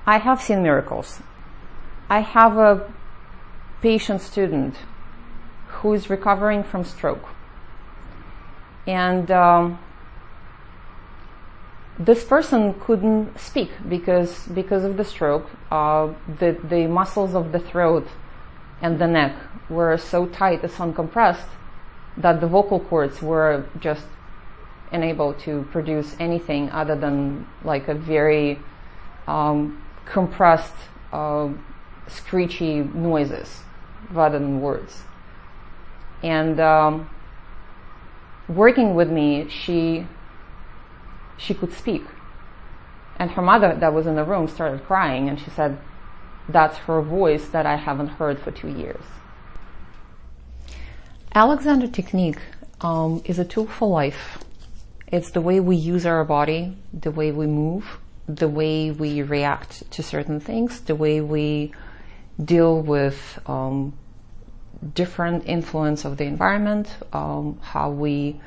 I have seen miracles. I have a patient student who is recovering from stroke. And this person couldn't speak because of the stroke. The muscles of the throat and the neck were so tight and uncompressed that the vocal cords were just unable to produce anything other than like a very compressed, screechy noises rather than words. And working with me, she could speak. And her mother that was in the room started crying, and she said, that's her voice that I haven't heard for 2 years. Alexander Technique is a tool for life. It's the way we use our body, the way we move, the way we react to certain things, the way we deal with different influence of the environment, how we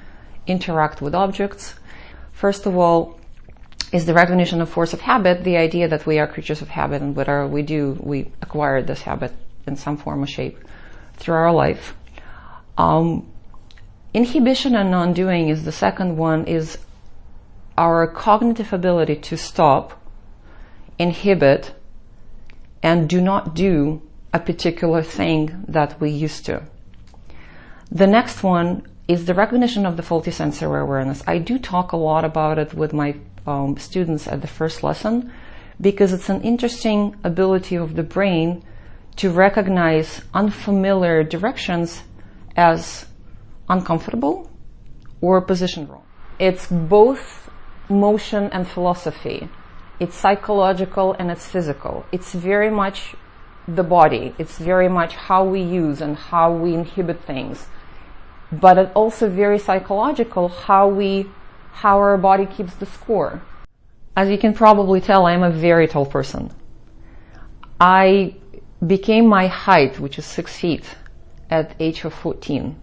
interact with objects. First of all, is the recognition of force of habit, the idea that we are creatures of habit, and whatever we do, we acquire this habit in some form or shape through our life. Inhibition and non-doing is the second one, is our cognitive ability to stop, inhibit, and do not do a particular thing that we used to. The next one is the recognition of the faulty sensory awareness. I do talk a lot about it with my students at the first lesson, because it's an interesting ability of the brain to recognize unfamiliar directions as uncomfortable or positioned wrong. It's both motion and philosophy. It's psychological and it's physical. It's very much the body. It's very much how we use and how we inhibit things. But it's also very psychological, how our body keeps the score. As you can probably tell, I'm a very tall person. I became my height, which is 6 feet, at age of 14,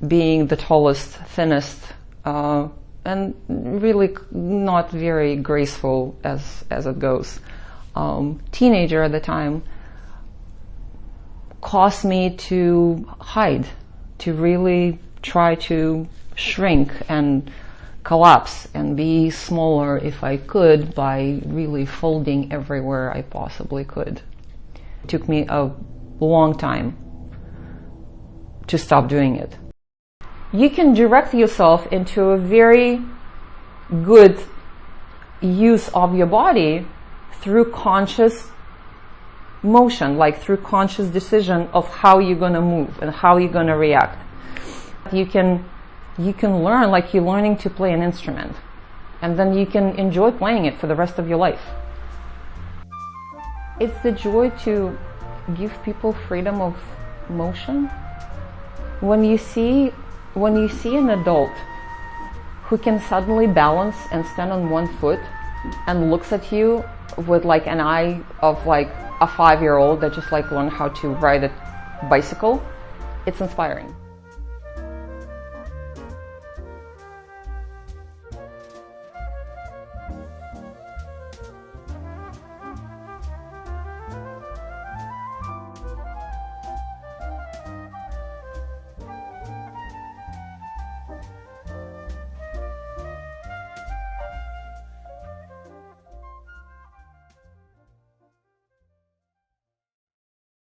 being the tallest, thinnest, and really not very graceful as it goes. Teenager at the time caused me to hide, to really try to shrink and collapse and be smaller if I could by really folding everywhere I possibly could. It took me a long time to stop doing it. You can direct yourself into a very good use of your body through conscious motion, like through conscious decision of how you're going to move and how you're going to react. You can learn like you're learning to play an instrument, and then you can enjoy playing it for the rest of your life. It's the joy to give people freedom of motion. When you see an adult who can suddenly balance and stand on one foot and looks at you with like an eye of like a 5-year-old that just like learned how to ride a bicycle, it's inspiring.